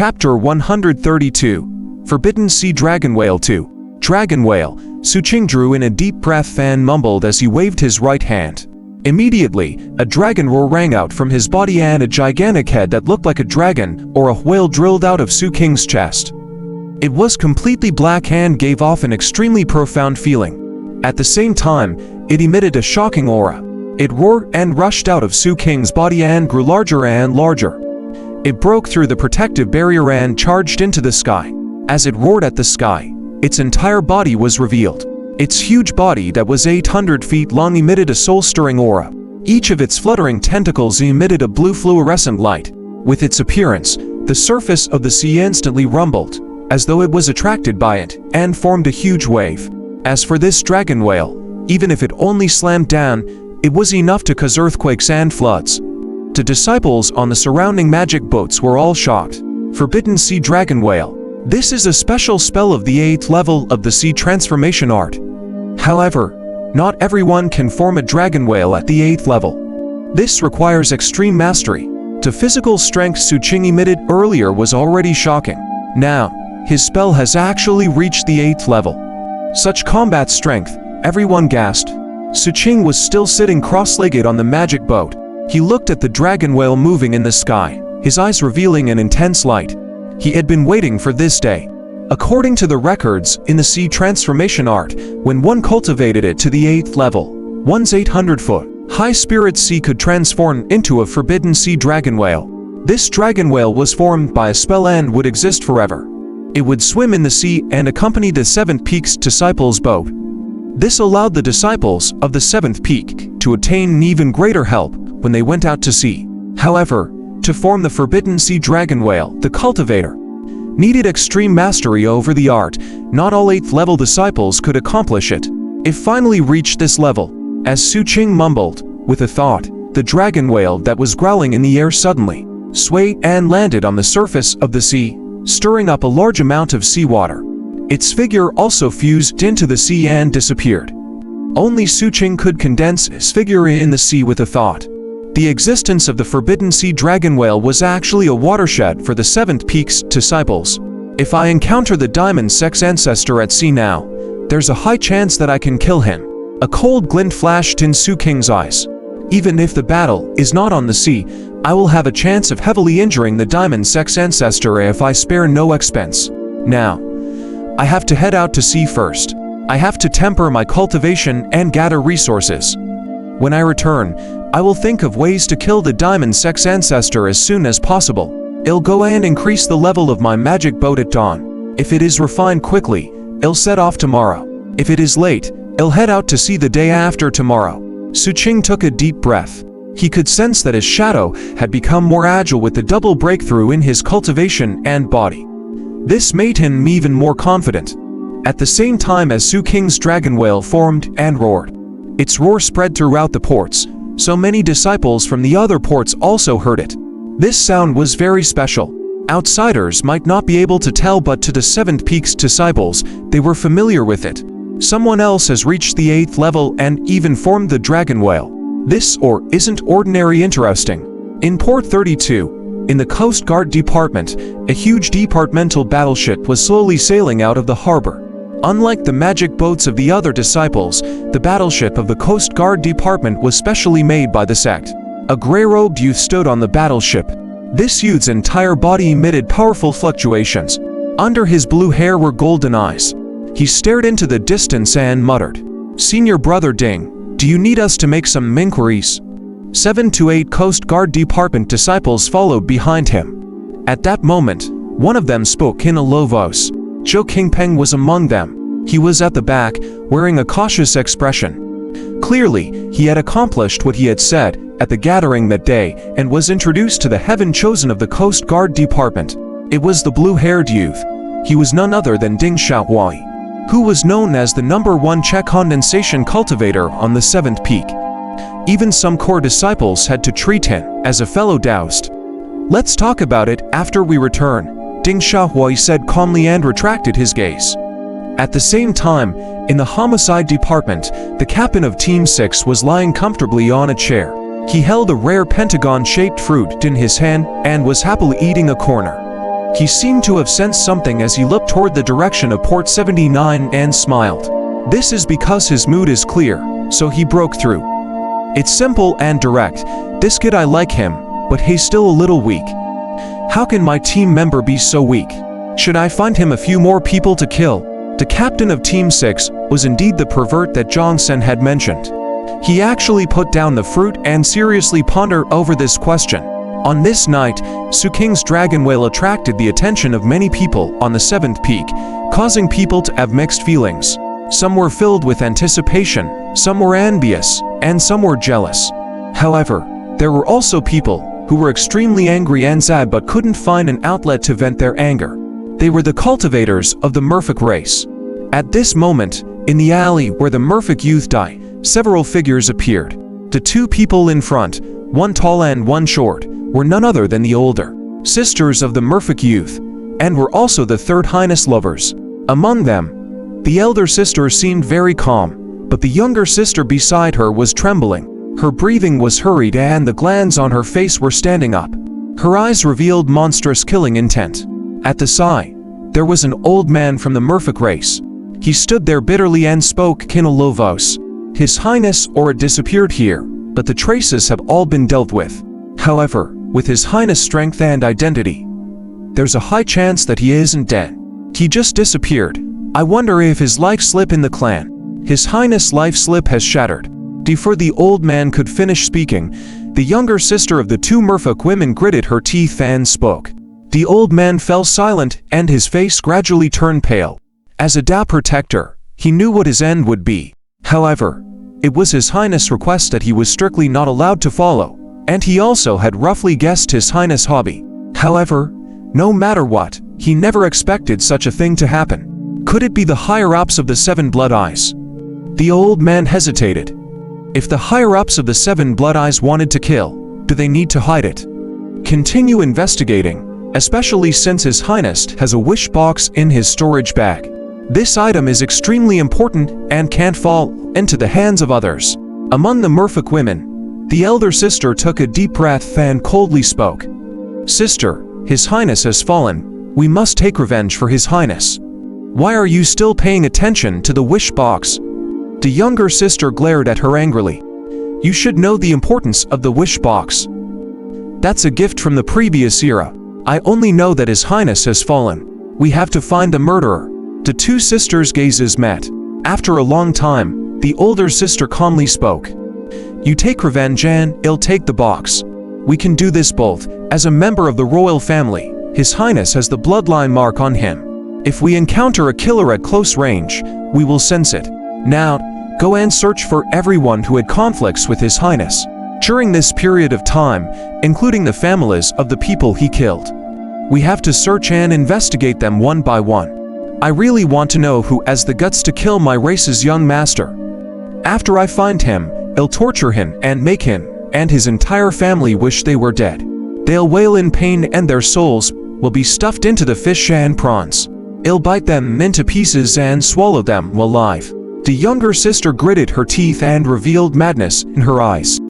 Chapter 132, Forbidden Sea Dragonwhale 2. Dragonwhale. Xu Qing drew in a deep breath and mumbled as he waved his right hand. Immediately, a dragon roar rang out from his body and a gigantic head that looked like a dragon or a whale drilled out of Xu Qing's chest. It was completely black and gave off an extremely profound feeling. At the same time, it emitted a shocking aura. It roared and rushed out of Xu Qing's body and grew larger and larger. It broke through the protective barrier and charged into the sky. As it roared at the sky, its entire body was revealed. Its huge body that was 800 feet long emitted a soul-stirring aura. Each of its fluttering tentacles emitted a blue fluorescent light. With its appearance, the surface of the sea instantly rumbled, as though it was attracted by it, and formed a huge wave. As for this dragon whale, even if it only slammed down, it was enough to cause earthquakes and floods. The disciples on the surrounding magic boats were all shocked. Forbidden Sea Dragon Whale. This is a special spell of the 8th level of the sea transformation art. However, not everyone can form a dragon whale at the 8th level. This requires extreme mastery. The physical strength Xu Qing emitted earlier was already shocking. Now, his spell has actually reached the 8th level. Such combat strength, everyone gasped. Xu Qing was still sitting cross-legged on the magic boat. He looked at the dragon whale moving in the sky, his eyes revealing an intense light. He had been waiting for this day. According to the records in the sea transformation art, when one cultivated it to the 8th level, one's 800-foot high spirit sea could transform into a forbidden sea dragon whale. This dragon whale was formed by a spell and would exist forever. It would swim in the sea and accompany the 7th Peak's disciples' boat. This allowed the disciples of the 7th Peak to attain even greater help when they went out to sea. However, to form the forbidden sea dragon whale, the cultivator needed extreme mastery over the art. Not all 8th level disciples could accomplish it. It finally reached this level. As Xu Qing mumbled, with a thought, the dragon whale that was growling in the air suddenly swayed and landed on the surface of the sea, stirring up a large amount of seawater. Its figure also fused into the sea and disappeared. Only Xu Qing could condense his figure in the sea with a thought. The existence of the Forbidden Sea Dragon Whale was actually a watershed for the 7th Peak's disciples. If I encounter the Diamond Sex Ancestor at sea now, there's a high chance that I can kill him. A cold glint flashed in Xu Qing's eyes. Even if the battle is not on the sea, I will have a chance of heavily injuring the Diamond Sex Ancestor if I spare no expense. Now, I have to head out to sea first. I have to temper my cultivation and gather resources. When I return, I will think of ways to kill the Diamond Sex Ancestor as soon as possible. I'll go and increase the level of my magic boat at dawn. If it is refined quickly, I'll set off tomorrow. If it is late, I'll head out to sea the day after tomorrow. Xu Qing took a deep breath. He could sense that his shadow had become more agile with the double breakthrough in his cultivation and body. This made him even more confident. At the same time as Xu Qing's dragon whale formed and roared, its roar spread throughout the ports, so many disciples from the other ports also heard it. This sound was very special. Outsiders might not be able to tell, but to the 7th Peak's disciples, they were familiar with it. Someone else has reached the 8th level and even formed the dragon whale. This or isn't ordinary interesting. In Port 32, in the Coast Guard Department, a huge departmental battleship was slowly sailing out of the harbor. Unlike the magic boats of the other disciples, the battleship of the Coast Guard Department was specially made by the sect. A gray-robed youth stood on the battleship. This youth's entire body emitted powerful fluctuations. Under his blue hair were golden eyes. He stared into the distance and muttered, "Senior Brother Ding, do you need us to make some inquiries?" 7 to 8 Coast Guard Department disciples followed behind him. At that moment, one of them spoke in a low voice. Xu Qingpeng was among them. He was at the back, wearing a cautious expression. Clearly, he had accomplished what he had said at the gathering that day and was introduced to the heaven chosen of the Coast Guard Department. It was the blue-haired youth. He was none other than Ding Xiaohuai, who was known as the #1 check condensation cultivator on the 7th Peak. Even some core disciples had to treat him as a fellow Taoist. "Let's talk about it after we return," Ding Xiaohuai said calmly and retracted his gaze. At the same time, in the homicide department, the captain of Team 6 was lying comfortably on a chair. He held a rare pentagon-shaped fruit in his hand and was happily eating a corner. He seemed to have sensed something as he looked toward the direction of Port 79 and smiled. This is because his mood is clear, so he broke through. It's simple and direct. This kid, I like him, but he's still a little weak. How can my team member be so weak? Should I find him a few more people to kill? The captain of Team 6 was indeed the pervert that Zhang Sen had mentioned. He actually put down the fruit and seriously pondered over this question. On this night, Xu Qing's Dragonwhale attracted the attention of many people on the 7th peak, causing people to have mixed feelings. Some were filled with anticipation, some were envious, and some were jealous. However, there were also people who were extremely angry and sad but couldn't find an outlet to vent their anger. They were the cultivators of the merfolk race. At this moment, in the alley where the merfolk youth die, several figures appeared. The two people in front, one tall and one short, were none other than the older sisters of the merfolk youth, and were also the third highness lovers. Among them, the elder sister seemed very calm, but the younger sister beside her was trembling. Her breathing was hurried and the glands on her face were standing up. Her eyes revealed monstrous killing intent. At the side, there was an old man from the merfolk race. He stood there bitterly and spoke in a low voice. His Highness Aura disappeared here, but the traces have all been dealt with. However, with His Highness' strength and identity, there's a high chance that he isn't dead. He just disappeared. I wonder if his life slip in the clan. His Highness' life slip has shattered. Before the old man could finish speaking, the younger sister of the two merfolk women gritted her teeth and spoke. The old man fell silent and his face gradually turned pale. As a Tao protector, he knew what his end would be. However, it was His Highness' request that he was strictly not allowed to follow, and he also had roughly guessed His Highness' hobby. However, no matter what, he never expected such a thing to happen. Could it be the higher-ups of the 7 Blood Eyes? The old man hesitated. If the higher-ups of the 7 Blood Eyes wanted to kill, do they need to hide it? Continue investigating, especially since His Highness has a wish box in his storage bag. This item is extremely important and can't fall into the hands of others. Among the merfolk women, the elder sister took a deep breath and coldly spoke. Sister, His Highness has fallen. We must take revenge for His Highness. Why are you still paying attention to the wish box? The younger sister glared at her angrily. You should know the importance of the wish box. That's a gift from the previous era. I only know that His Highness has fallen. We have to find the murderer. The two sisters' gazes met. After a long time, the older sister calmly spoke. You take revenge and I'll take the box. We can do this both. As a member of the royal family, His Highness has the bloodline mark on him. If we encounter a killer at close range, we will sense it. Now, go and search for everyone who had conflicts with His Highness during this period of time, including the families of the people he killed. We have to search and investigate them one by one. I really want to know who has the guts to kill my race's young master. After I find him, I'll torture him and make him and his entire family wish they were dead. They'll wail in pain and their souls will be stuffed into the fish and prawns. I'll bite them into pieces and swallow them alive. The younger sister gritted her teeth and revealed madness in her eyes.